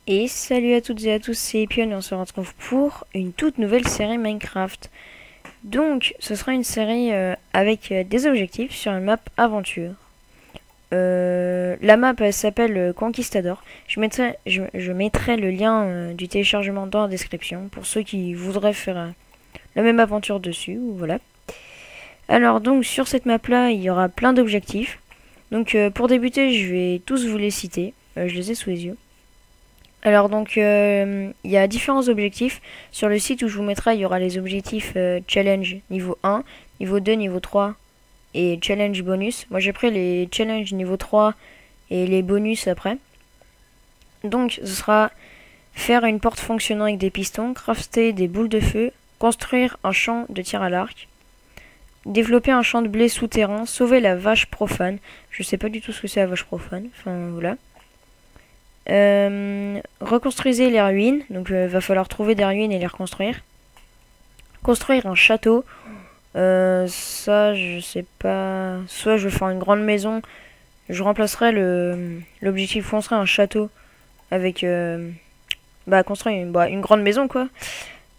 Et salut à toutes et à tous, c'est Epion et on se retrouve pour une toute nouvelle série Minecraft. Donc, ce sera une série avec des objectifs sur une map aventure. La map elle s'appelle Conquistador. Je mettrai le lien du téléchargement dans la description pour ceux qui voudraient faire la même aventure dessus. Voilà. Alors donc sur cette map là, il y aura plein d'objectifs. Donc pour débuter, je vais tous vous les citer. Je les ai sous les yeux. Alors donc il y a différents objectifs. Sur le site où je vous mettrai, il y aura les objectifs challenge niveau 1, niveau 2, niveau 3 et challenge bonus. Moi j'ai pris les challenge niveau 3 et les bonus après. Donc ce sera faire une porte fonctionnant avec des pistons, crafter des boules de feu, construire un champ de tir à l'arc, développer un champ de blé souterrain, sauver la vache profane. Je sais pas du tout ce que c'est la vache profane. Enfin voilà. Reconstruisez les ruines, donc va falloir trouver des ruines et les reconstruire. Construire un château, ça je sais pas. Soit je vais faire une grande maison, je remplacerai l'objectif construire un château avec construire une grande maison quoi.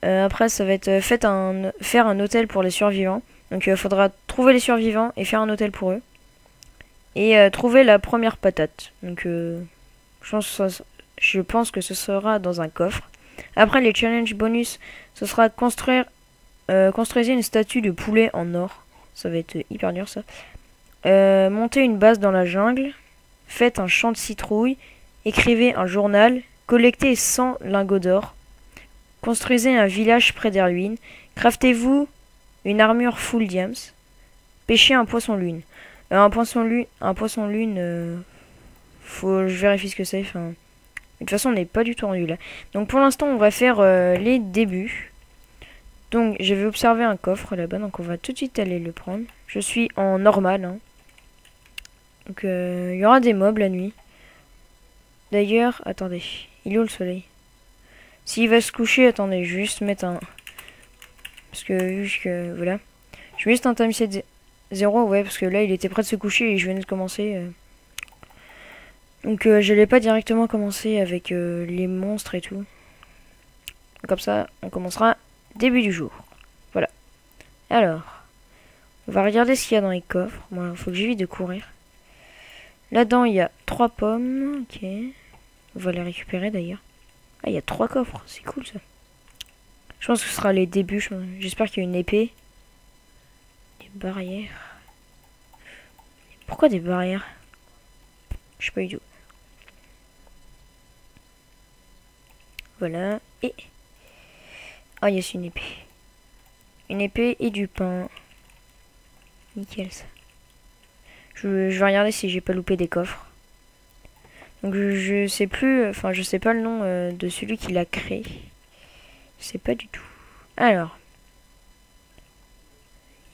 Après ça va être faire un hôtel pour les survivants. Donc il faudra trouver les survivants et faire un hôtel pour eux. Et trouver la première patate. Donc je pense que ce sera dans un coffre. Après les challenges bonus, ce sera construisez une statue de poulet en or. Ça va être hyper dur ça. Montez une base dans la jungle. Faites un champ de citrouille. Écrivez un journal. Collectez 100 lingots d'or. Construisez un village près des ruines. Craftez-vous une armure full diams. Pêchez un poisson lune. Un poisson lune, je vérifie ce que c'est. Enfin, de toute façon, on n'est pas du tout rendu là. Donc pour l'instant, on va faire les débuts. Donc j'avais observé un coffre là-bas, donc on va tout de suite aller le prendre. Je suis en normal. Hein. Donc il y aura des mobs la nuit. D'ailleurs, attendez, il est où le soleil? S'il va se coucher, attendez, je vais juste mettre un... Parce que vu que... Voilà. Je vais juste un time set 0, ouais, parce que là, il était prêt de se coucher et je venais de commencer... Donc je l'ai pas directement commencé avec les monstres et tout. Comme ça, on commencera début du jour. Voilà. Alors, on va regarder ce qu'il y a dans les coffres. Bon, il faut que j'évite de courir. Là-dedans, il y a 3 pommes. Ok. On va les récupérer d'ailleurs. Ah, il y a 3 coffres. C'est cool ça. Je pense que ce sera les débuts. J'espère qu'il y a une épée. Des barrières. Pourquoi des barrières? Je sais pas du tout. Voilà. Et... Ah, il y a une épée. Une épée et du pain. Nickel ça. Je vais regarder si j'ai pas loupé des coffres. Donc je sais plus, enfin je sais pas le nom de celui qui l'a créé. Je sais pas du tout. Alors.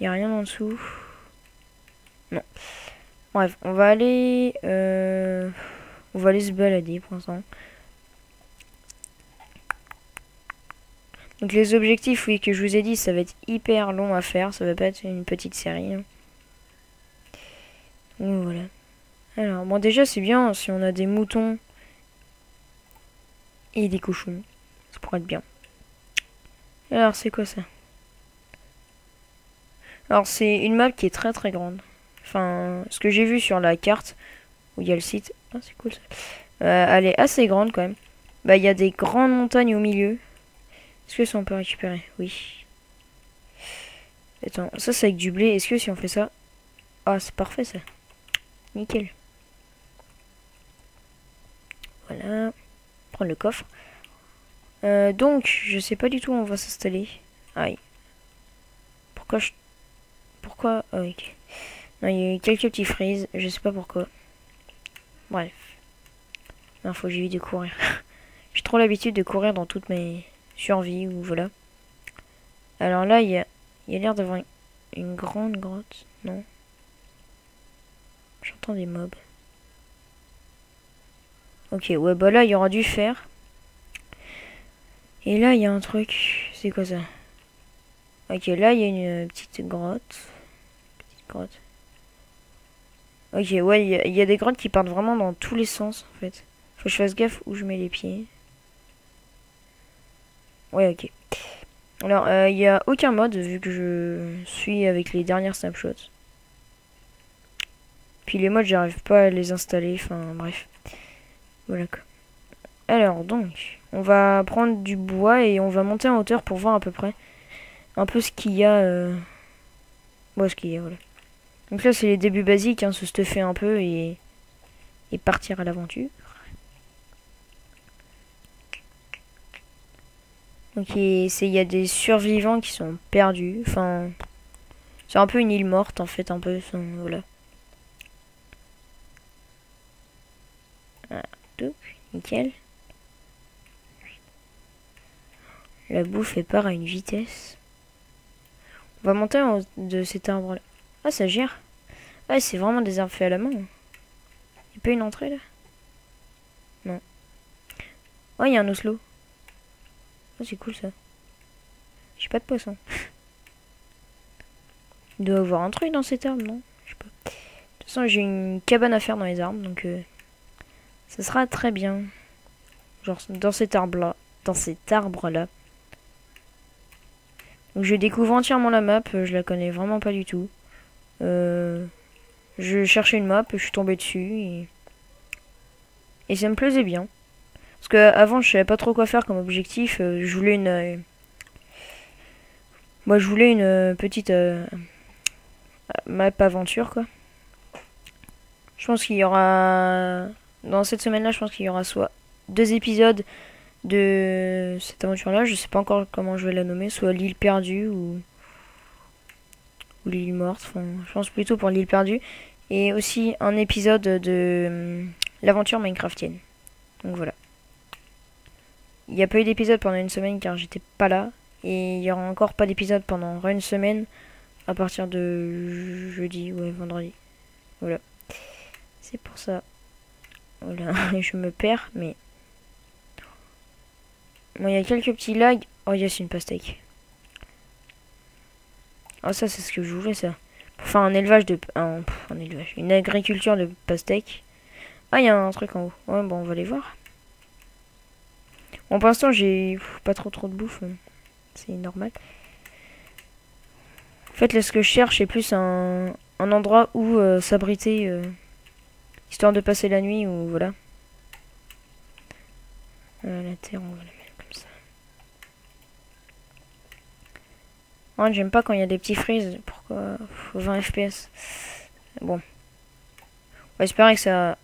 Il y a rien en dessous. Non. Bref, on va aller se balader pour l'instant. Donc les objectifs, oui, que je vous ai dit, ça va être hyper long à faire. Ça va pas être une petite série. Hein. Donc voilà. Alors, bon déjà c'est bien si on a des moutons et des cochons. Ça pourrait être bien. Alors c'est quoi ça? Alors c'est une map qui est très très grande. Enfin, ce que j'ai vu sur la carte où il y a le site. Ah c'est cool ça. Elle est assez grande quand même. Bah il y a des grandes montagnes au milieu. Est-ce que ça on peut récupérer? Oui. Attends, ça c'est avec du blé. Est-ce que si on fait ça... Ah c'est parfait ça. Nickel. Voilà. Prendre le coffre. Donc, je sais pas du tout où on va s'installer. Aïe. Pourquoi... Oh, ok. Non, il y a eu quelques petits freezes. Je sais pas pourquoi. Bref. Non, faut que j'évite de courir. J'ai trop l'habitude de courir dans toutes mes survies ou voilà. Alors là, il y a l'air d'avoir une grande grotte. Non. J'entends des mobs. Ok, ouais, bah là, il y aura du fer. Et là, il y a un truc. C'est quoi ça? Ok, là, il y a une petite grotte. Ok, ouais, il y a des grottes qui partent vraiment dans tous les sens, en fait. Faut que je fasse gaffe où je mets les pieds. Ouais, ok. Alors, il n'y a aucun mode vu que je suis avec les dernières snapshots. Puis les modes, j'arrive pas à les installer. Enfin, bref. Voilà quoi. Alors, donc, on va prendre du bois et on va monter en hauteur pour voir à peu près un peu ce qu'il y a. Bon, ce qu'il y a, voilà. Donc là, c'est les débuts basiques, hein, se stuffer un peu et partir à l'aventure. Donc il y a des survivants qui sont perdus. Enfin, c'est un peu une île morte en fait, un peu. Enfin, voilà. Voilà, donc, nickel. La bouffe est part à une vitesse. On va monter en haut de cet arbre là. Ah, ça gère. Ah, c'est vraiment des arbres faits à la main. Il n'y a pas une entrée là? Non. Oh, il y a un oslo. Oh, c'est cool ça. J'ai pas de poisson. Il doit y avoir un truc dans cet arbre, non? Je sais pas. De toute façon, j'ai une cabane à faire dans les arbres, donc ça sera très bien. Genre dans cet arbre-là. Dans cet arbre-là. Donc je découvre entièrement la map, je la connais vraiment pas du tout. Je cherchais une map, je suis tombé dessus et ça me plaisait bien. Parce que avant je savais pas trop quoi faire comme objectif. Je voulais une, moi je voulais une petite map aventure quoi. Je pense qu'il y aura dans cette semaine-là, je pense qu'il y aura soit 2 épisodes de cette aventure-là. Je sais pas encore comment je vais la nommer, soit l'île perdue ou l'île morte. Enfin, je pense plutôt pour l'île perdue. Et aussi un épisode de l'aventure Minecraftienne. Donc voilà. Il n'y a pas eu d'épisode pendant une semaine car j'étais pas là. Et il y aura encore pas d'épisode pendant une semaine à partir de jeudi, ouais, vendredi. Voilà. C'est pour ça. Voilà, je me perds, mais... Bon, il y a quelques petits lags. Oh, yes, une pastèque. Ah, ça, c'est ce que je voulais, ça. Enfin, un élevage de... un élevage. Une agriculture de pastèques. Ah, il y a un truc en haut. Ouais, bon, on va aller voir. Bon, pour l'instant, j'ai pas trop de bouffe. C'est normal. En fait, là, ce que je cherche, c'est plus un endroit où s'abriter. Histoire de passer la nuit, ou voilà. La terre, on va la mettre comme ça. Oh, j'aime pas quand il y a des petits freezes. Pourquoi 20 FPS. Bon. On va espérer que ça...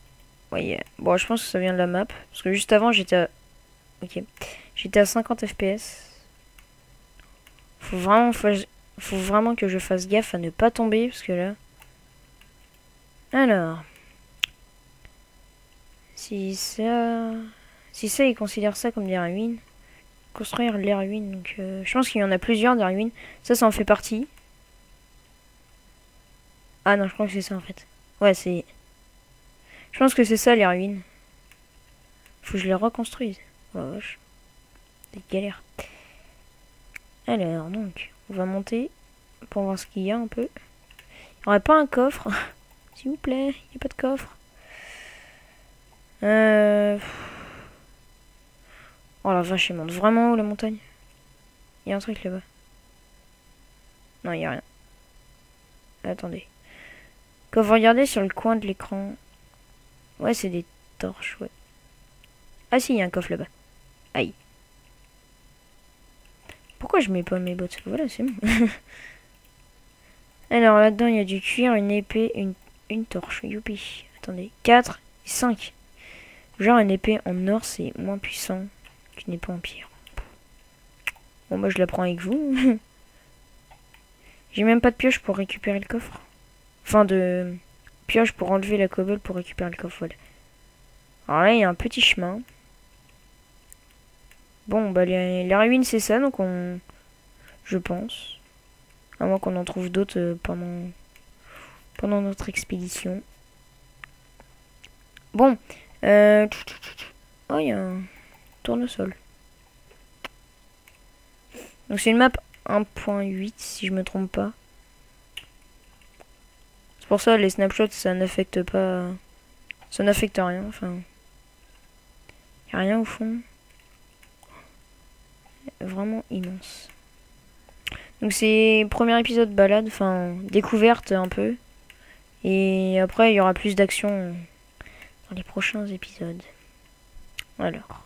Ouais, bon, je pense que ça vient de la map. Parce que juste avant, j'étais à... Ok. J'étais à 50 FPS. Faut vraiment que je fasse gaffe à ne pas tomber. Parce que là... Alors... Si ça, ils considèrent ça comme des ruines. Construire les ruines. Donc, je pense qu'il y en a plusieurs des ruines. Ça en fait partie. Ah non, je crois que c'est ça en fait. Ouais, c'est... Je pense que c'est ça les ruines. Faut que je les reconstruise. Oh la vache. C'est galère. Alors, donc, on va monter pour voir ce qu'il y a un peu. Il n'y aurait pas un coffre? S'il vous plaît, il n'y a pas de coffre. Oh la vache, il monte vraiment haut la montagne. Il y a un truc là-bas. Non, il n'y a rien. Attendez. Quand vous regardez sur le coin de l'écran... Ouais, c'est des torches, ouais. Ah si, il y a un coffre là-bas. Aïe. Pourquoi je mets pas mes bottes? Voilà, c'est bon. Alors, là-dedans, il y a du cuir, une épée, une torche. Youpi. Attendez. 4 et 5. Genre, une épée en or, c'est moins puissant qu'une épée en pierre. Bon, moi, je la prends avec vous. J'ai même pas de pioche pour récupérer le coffre. Enfin, de pioche pour enlever la cobble pour récupérer le coffre. Voilà. Alors là, il y a un petit chemin. Bon, bah, les ruines, c'est ça, donc on... Je pense. À moins qu'on en trouve d'autres pendant notre expédition. Bon. Oh, il y a un tournesol. Donc c'est une map 1.8 si je me trompe pas. C'est pour ça les snapshots ça n'affecte pas. Ça n'affecte rien. Enfin. Y a rien au fond. vraiment immense. Donc c'est premier épisode balade, enfin découverte un peu. Et après il y aura plus d'action dans les prochains épisodes. Alors.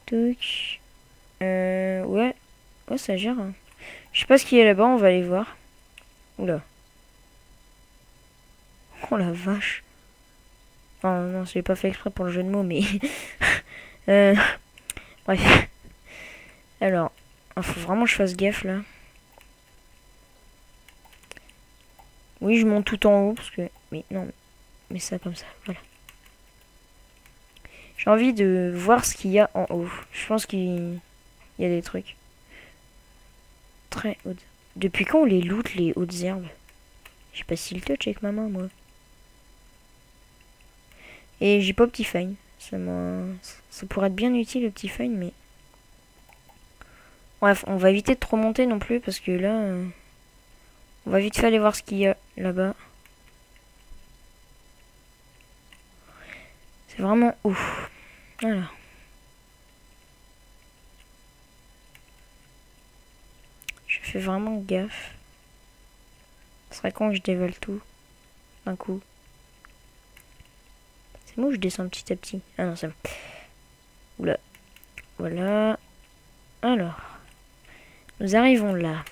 Touc. Ouais. Ouais, ça gère. Hein. Je sais pas ce qu'il y a là-bas, on va aller voir. Oula. Oh la vache. Oh non, je l'ai pas fait exprès pour le jeu de mots, mais... Bref. Alors, il faut vraiment que je fasse gaffe, là. Oui, je monte tout en haut, parce que... Mais non, mais ça comme ça, voilà. J'ai envie de voir ce qu'il y a en haut. Je pense qu'il y a des trucs. Très hautes. Depuis quand on les loot, les hautes herbes? J'ai pas si le touch avec ma main, moi. Et j'ai pas Optifine. Ça pourrait être bien utile, Optifine, mais... Bref, on va éviter de trop monter non plus, parce que là... on va vite fait aller voir ce qu'il y a là-bas. C'est vraiment ouf. Voilà. Je fais vraiment gaffe. Ce serait con que je dévale tout d'un coup. C'est moi où je descends petit à petit. Ah non, c'est bon. Oula. Voilà. Alors. Nous arrivons là.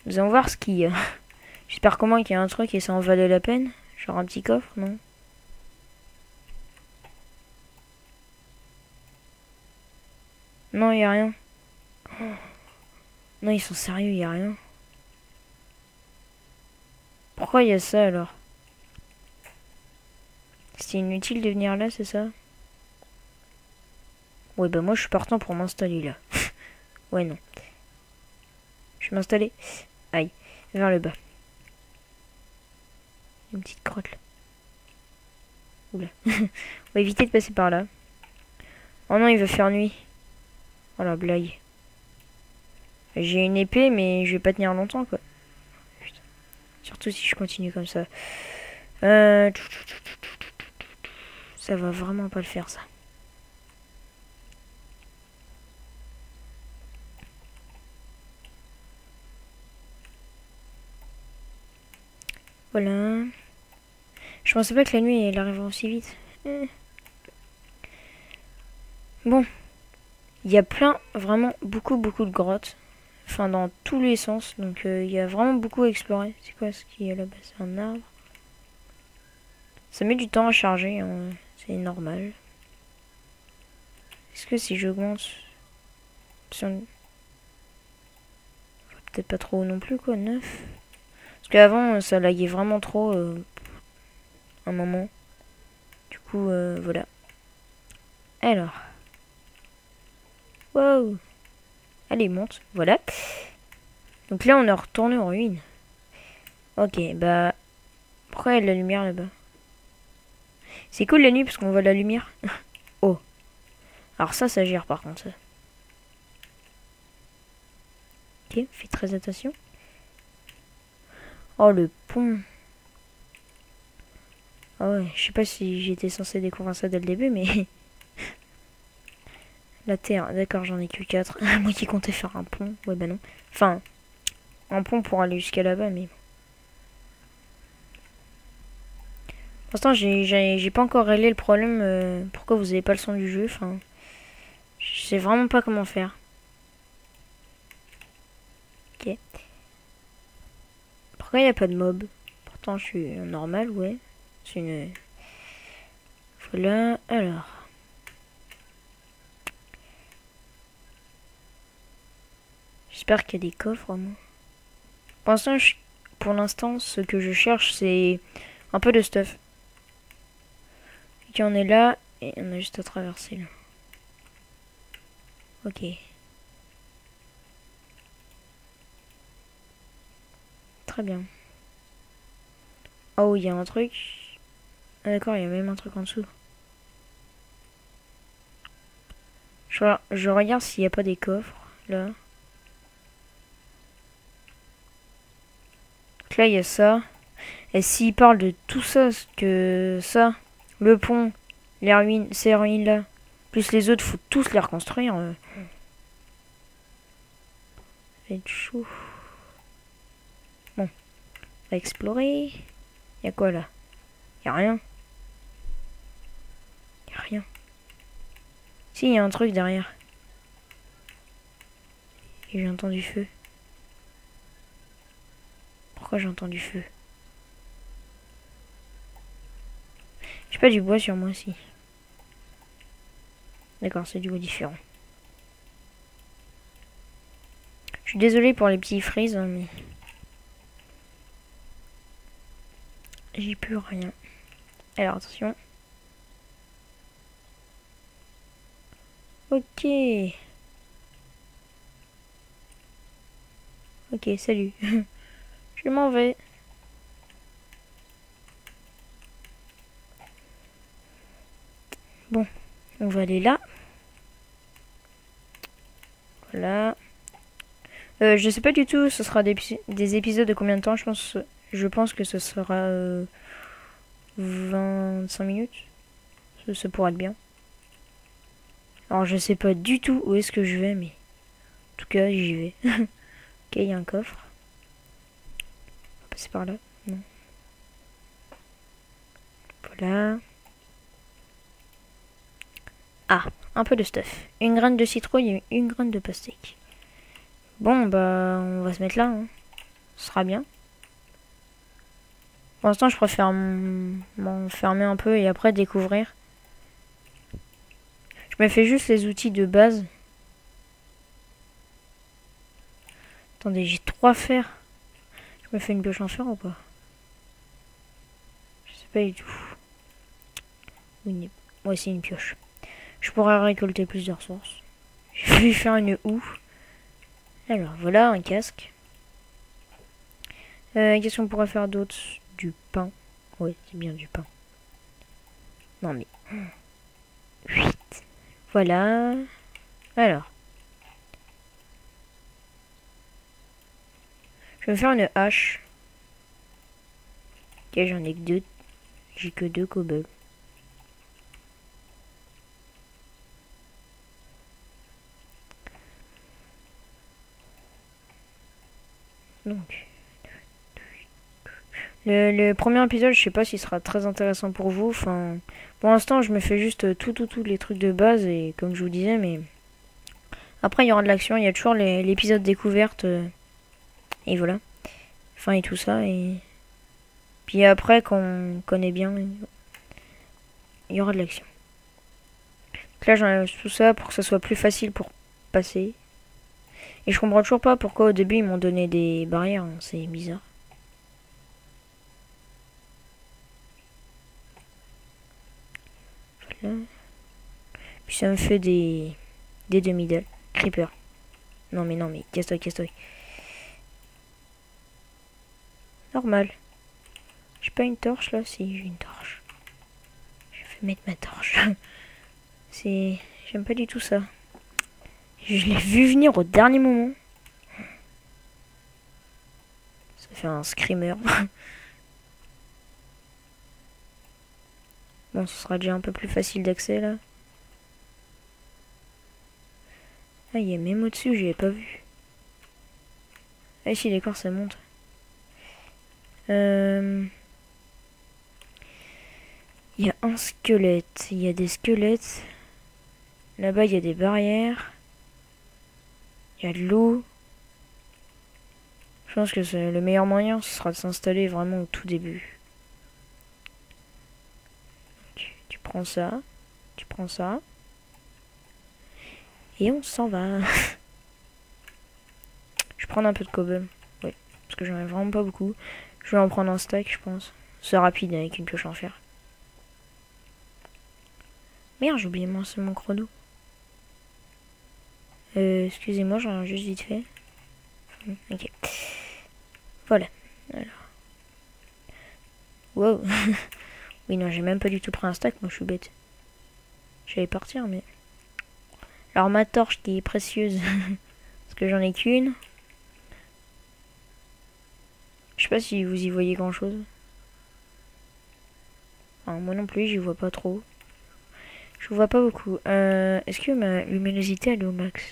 Nous allons voir ce qu'il y a. J'espère comment qu'il y a un truc et ça en valait la peine. Genre un petit coffre, non? Non, il n'y a rien. Oh. Non, ils sont sérieux, il n'y a rien. Pourquoi il y a ça alors? C'est inutile de venir là, c'est ça? Ouais, bah moi je suis partant pour m'installer là. Ouais, non. Je vais m'installer. Aïe, vers le bas. Une petite crotte là. Oula. On va éviter de passer par là. Oh non, il va faire nuit. Oh la blague. J'ai une épée, mais je vais pas tenir longtemps quoi. Putain. Surtout si je continue comme ça. Ça va vraiment pas le faire ça. Voilà. Je pensais pas que la nuit elle arriverait aussi vite. Bon. Il y a plein, vraiment beaucoup de grottes. Enfin dans tous les sens. Donc il y a vraiment beaucoup à explorer. C'est quoi ce qui est là-bas? C'est un arbre. Ça met du temps à charger. Hein. C'est normal. Est-ce que si j'augmente... Peut-être pas trop non plus quoi, 9. Parce qu'avant ça laguait vraiment trop un moment. Du coup voilà. Alors. Wow. Allez monte. Voilà. Donc là on est retourné en ruine. Ok bah. Pourquoi il y a de la lumière là-bas? C'est cool la nuit parce qu'on voit la lumière. Oh. Alors ça gère par contre ça. Ok, fais très attention. Oh le pont. Ah ouais, je sais pas si j'étais censé découvrir ça dès le début, mais... La terre, d'accord, j'en ai que 4. Moi qui comptais faire un pont. Ouais, bah non. Enfin, un pont pour aller jusqu'à là-bas, mais... Pour l'instant, j'ai pas encore réglé le problème. Pourquoi vous avez pas le son du jeu. Enfin, je sais vraiment pas comment faire. Ok. Pourquoi il n'y a pas de mob? Pourtant, je suis normal, ouais. C'est une... Voilà, alors... J'espère qu'il y a des coffres, moi. Pour l'instant, ce que je cherche, c'est un peu de stuff. Ok, on est là, et on a juste à traverser, là. Ok. Très bien. Oh, il y a un truc. Ah, d'accord, il y a même un truc en dessous. Je regarde s'il n'y a pas des coffres, là. Donc là, il y a ça. Et s'il parle de tout ça, que ça, le pont, les ruines, ces ruines-là, Plus les autres, faut tous les reconstruire. Ça va être chaud. Bon, on va explorer. Y a quoi là? Y a rien. Y a rien. Si, y a un truc derrière. Et j'ai entendu feu. Pourquoi j'ai entendu feu? J'ai pas du bois sur moi, si. D'accord, c'est du bois différent. Je suis désolé pour les petits frises, hein, mais... J'y peux rien. Alors, attention. Ok. Ok, salut. Je m'en vais. Bon, on va aller là. Voilà. Je sais pas du tout, ce sera des épisodes de combien de temps, je pense que ce sera 25 minutes. Ça pourrait être bien. Alors je sais pas du tout où est-ce que je vais, mais en tout cas j'y vais. Ok, il y a un coffre. On va passer par là. Non. Voilà. Ah, un peu de stuff. Une graine de citrouille et une graine de pastèque. Bon, bah, on va se mettre là. Hein. Ce sera bien. Pour l'instant, je préfère m'enfermer un peu et après découvrir. Je me fais juste les outils de base. Attendez, j'ai 3 fers. Je me fais une pioche en fer ou pas? Je sais pas du tout. Ouais, c'est une pioche. Je pourrais récolter plusieurs ressources. Je vais faire une houe. Alors, voilà, un casque. Qu'est-ce qu'on pourrait faire d'autre? Du pain. Ouais, c'est bien du pain. Non, mais... 8. Voilà. Alors. Je vais me faire une hache. Ok, j'en ai que 2. J'ai que 2 cobbles. Donc... Le premier épisode, je sais pas s'il sera très intéressant pour vous. Enfin, pour l'instant, je me fais juste tous les trucs de base et comme je vous disais, mais après il y aura de l'action. Il y a toujours l'épisode découverte et voilà. Enfin et tout ça et puis après qu'on connaît bien, il y aura de l'action. Là, j'enlève tout ça pour que ça soit plus facile pour passer. Et je comprends toujours pas pourquoi au début ils m'ont donné des barrières. Hein, c'est bizarre. Puis ça me fait des demi-dalles. Creeper. Non mais, casse-toi, casse-toi. Normal. J'ai pas une torche là? Si, j'ai une torche. Je vais mettre ma torche. C'est... J'aime pas du tout ça. Je l'ai vu venir au dernier moment. Ça fait un screamer. Bon, ce sera déjà un peu plus facile d'accès là. Ah, il y a même au-dessus, j'y ai pas vu. Ah si, d'accord, ça monte. Il y a un squelette. Il y a des squelettes. Là-bas, il y a des barrières. Il y a de l'eau. Je pense que le meilleur moyen, ce sera de s'installer vraiment au tout début. Tu prends ça. Tu prends ça. Et on s'en va. Je vais prendre un peu de cobble. Ouais, parce que j'en ai vraiment pas beaucoup. Je vais en prendre un stack, je pense. C'est rapide avec une pioche en fer. Merde, j'ai oublié c'est mon chrono. Excusez-moi, j'en ai juste vite fait. Ok. Voilà. Alors. Wow. Oui, non, j'ai même pas du tout pris un stack, moi je suis bête. J'allais partir, mais... Alors ma torche qui est précieuse. Parce que j'en ai qu'une. Je sais pas si vous y voyez grand chose. Enfin, moi non plus, j'y vois pas trop. Je vois pas beaucoup. Est-ce que ma luminosité elle est au max?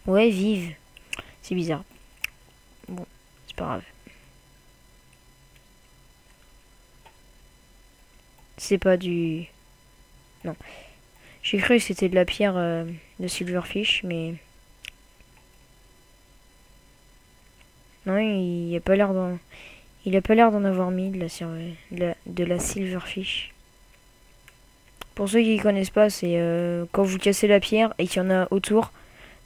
Ouais, vive. C'est bizarre. Bon, c'est pas grave. C'est pas du... Non. J'ai cru que c'était de la pierre de Silverfish, mais... Non, il a pas l'air d'en... Il a pas l'air d'en avoir mis de la Silverfish. Pour ceux qui connaissent pas, c'est quand vous cassez la pierre et qu'il y en a autour,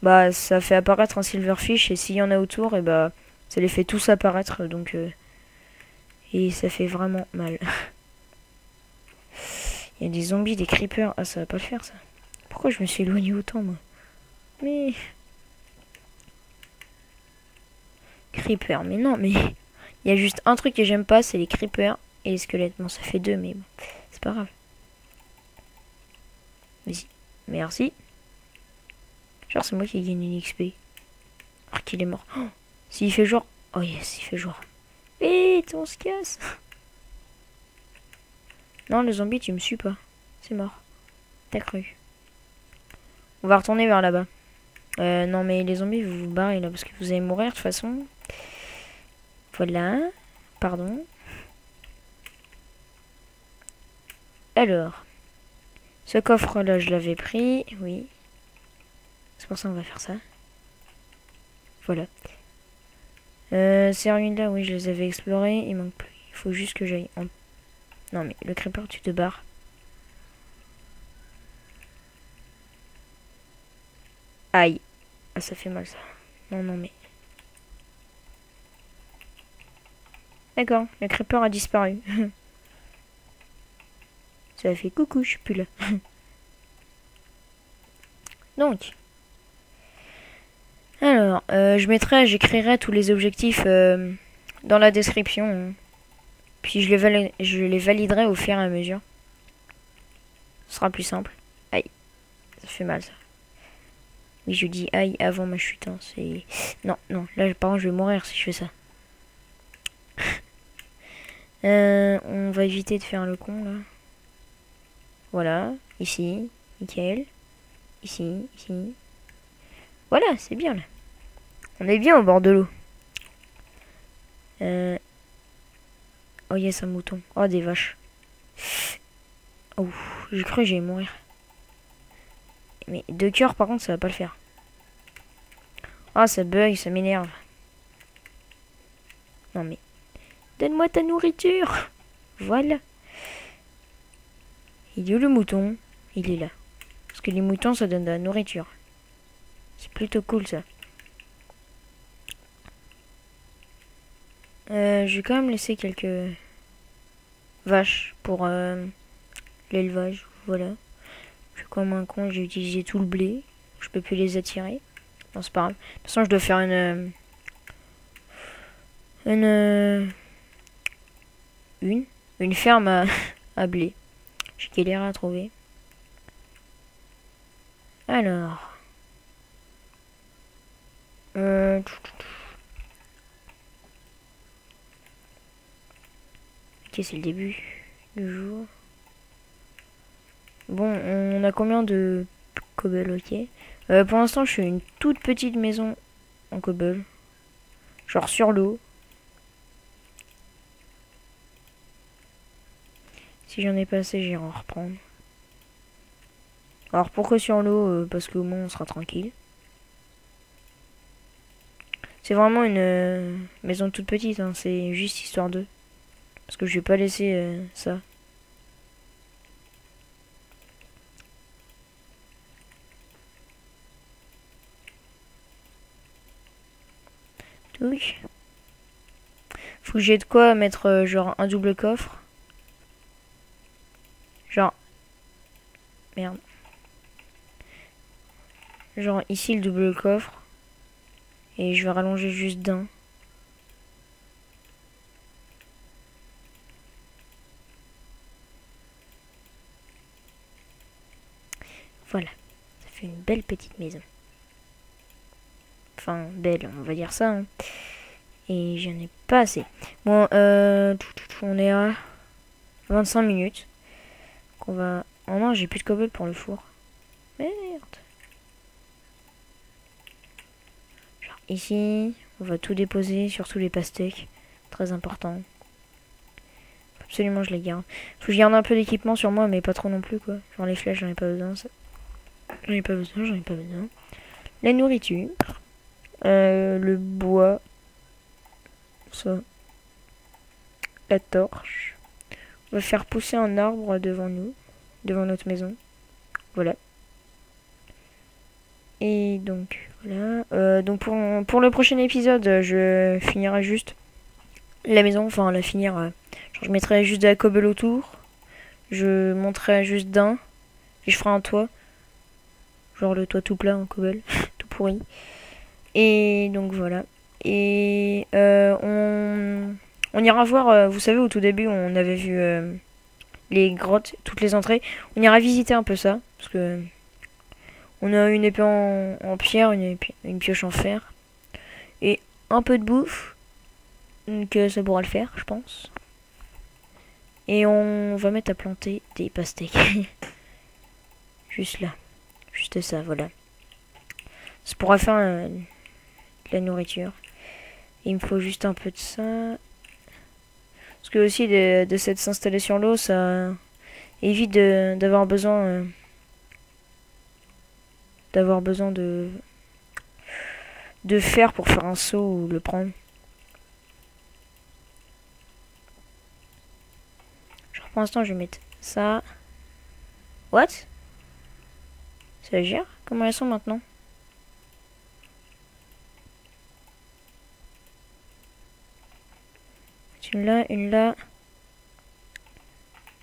bah ça fait apparaître un Silverfish, et s'il y en a autour, et bah ça les fait tous apparaître, donc et ça fait vraiment mal. Il y a des zombies, des creepers. Ah, ça va pas le faire, ça. Pourquoi je me suis éloigné autant, moi? Mais... Creeper, mais non, mais... Il y a juste un truc que j'aime pas, c'est les creepers et les squelettes. Bon, ça fait deux, mais bon, c'est pas grave. Vas-y. Merci. Genre, c'est moi qui gagne une XP. Alors qu'il est mort. Oh, s'il fait jour... Oh yes, il fait jour. Vite, on se casse. Non, le zombie, tu me suis pas. C'est mort. T'as cru. On va retourner vers là-bas. Non, mais les zombies, vous vous barrez là, parce que vous allez mourir de toute façon. Voilà. Pardon. Alors. Ce coffre-là, je l'avais pris. Oui. C'est pour ça qu'on va faire ça. Voilà. Ces ruines-là, oui, je les avais explorées. Il manque plus. Il faut juste que j'aille en... Non, mais le creeper, tu te barres. Aïe. Ah, ça fait mal, ça. Non, non, mais... D'accord, le creeper a disparu. Ça a fait coucou, je suis plus là. Donc... Alors, j'écrirai tous les objectifs dans la description. Puis je les validerai au fur et à mesure. Ce sera plus simple. Aïe, ça fait mal ça. Oui, je dis aïe avant ma chute. Hein, c'est... Non, non, là par contre je vais mourir si je fais ça. On va éviter de faire le con là. Voilà, ici, nickel. Ici, ici. Voilà, c'est bien là. On est bien au bord de l'eau. Oh yes, un mouton. Oh, des vaches. Oh, j'ai cru que j'allais mourir. Mais 2 cœurs, par contre, ça va pas le faire. Ah, ça bug, ça m'énerve. Non mais... Donne-moi ta nourriture. Voilà. Il est où le mouton? Il est là. Parce que les moutons, ça donne de la nourriture. C'est plutôt cool, ça. Je vais quand même laisser quelques vaches pour l'élevage. Voilà. Je suis comme un con, j'ai utilisé tout le blé. Je peux plus les attirer. Non, c'est pas grave. De toute façon, je dois faire une ferme à blé. J'ai galéré à trouver. Alors. Ok, c'est le début du jour. Bon, on a combien de cobble? Ok. Pour l'instant, je fais une toute petite maison en cobble. Genre sur l'eau. Si j'en ai pas assez, j'irai en reprendre. Alors pourquoi sur l'eau? Parce qu'au moins on sera tranquille. C'est vraiment une maison toute petite, hein. C'est juste histoire d'eux. Parce que je vais pas laisser ça. Oui. Faut que j'ai de quoi mettre genre un double coffre. Genre... Merde. Genre ici le double coffre. Et je vais rallonger juste d'un. Voilà. Ça fait une belle petite maison. Enfin, belle, on va dire ça. Hein. Et j'en ai pas assez. Bon, on est à 25 minutes. On va Oh non, j'ai plus de cobble pour le four. Merde. Genre ici, on va tout déposer, surtout les pastèques. Très important. Absolument, je les garde. Faut que je garde un peu d'équipement sur moi, mais pas trop non plus, quoi. Genre les flèches, j'en ai pas besoin. J'en ai pas besoin, j'en ai pas besoin. La nourriture. Le bois. Ça. La torche. On va faire pousser un arbre devant nous. Devant notre maison. Voilà. Et donc, voilà. Donc pour le prochain épisode, je finirai juste la maison. Enfin, la finir. Genre, je mettrai juste de la cobble autour. Je monterai juste d'un. Et je ferai un toit. Genre le toit tout plat en cobble. Tout pourri. Et donc voilà. Et on ira voir, vous savez, au tout début, on avait vu les grottes, toutes les entrées. On ira visiter un peu ça. Parce que on a une épée en pierre, une pioche en fer. Et un peu de bouffe. Donc ça pourra le faire, je pense. Et on va mettre à planter des pastèques. Juste là. Juste ça, voilà. Ça pourra faire de la nourriture. Il me faut juste un peu de ça. Parce que aussi de cette s'installer sur l'eau, ça évite d'avoir besoin de fer pour faire un saut ou le prendre. Genre pour l'instant je vais mettre ça. What? Ça gère? Comment elles sont maintenant? Une là.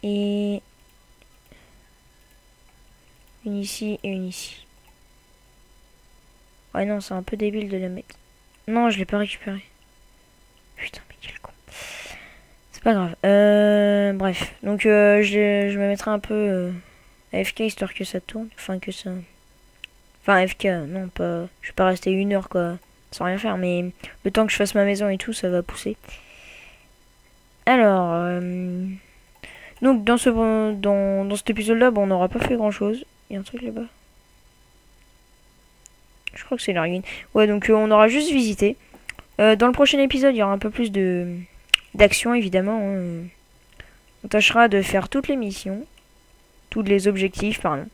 Et une ici et une ici. Ouais non, c'est un peu débile de la mettre. Non, je l'ai pas récupéré. Putain, mais quel con. C'est pas grave. Bref. Donc je me mettrai un peu AFK histoire que ça tourne. Enfin que ça... Enfin AFK, non pas... Je vais pas rester 1 heure quoi. Sans rien faire. Mais le temps que je fasse ma maison et tout, ça va pousser. Alors... Donc dans cet épisode là, bon, on n'aura pas fait grand chose. Il y a un truc là-bas. Je crois que c'est la ruine. Ouais, donc on aura juste visité. Dans le prochain épisode, il y aura un peu plus d'action évidemment. Hein. On tâchera de faire toutes les missions. Tous les objectifs, pardon.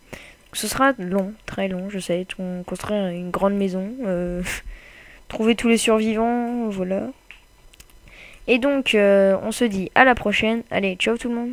Ce sera long, très long, je sais. Construire une grande maison. Trouver tous les survivants, voilà. Et donc, on se dit à la prochaine. Allez, ciao tout le monde.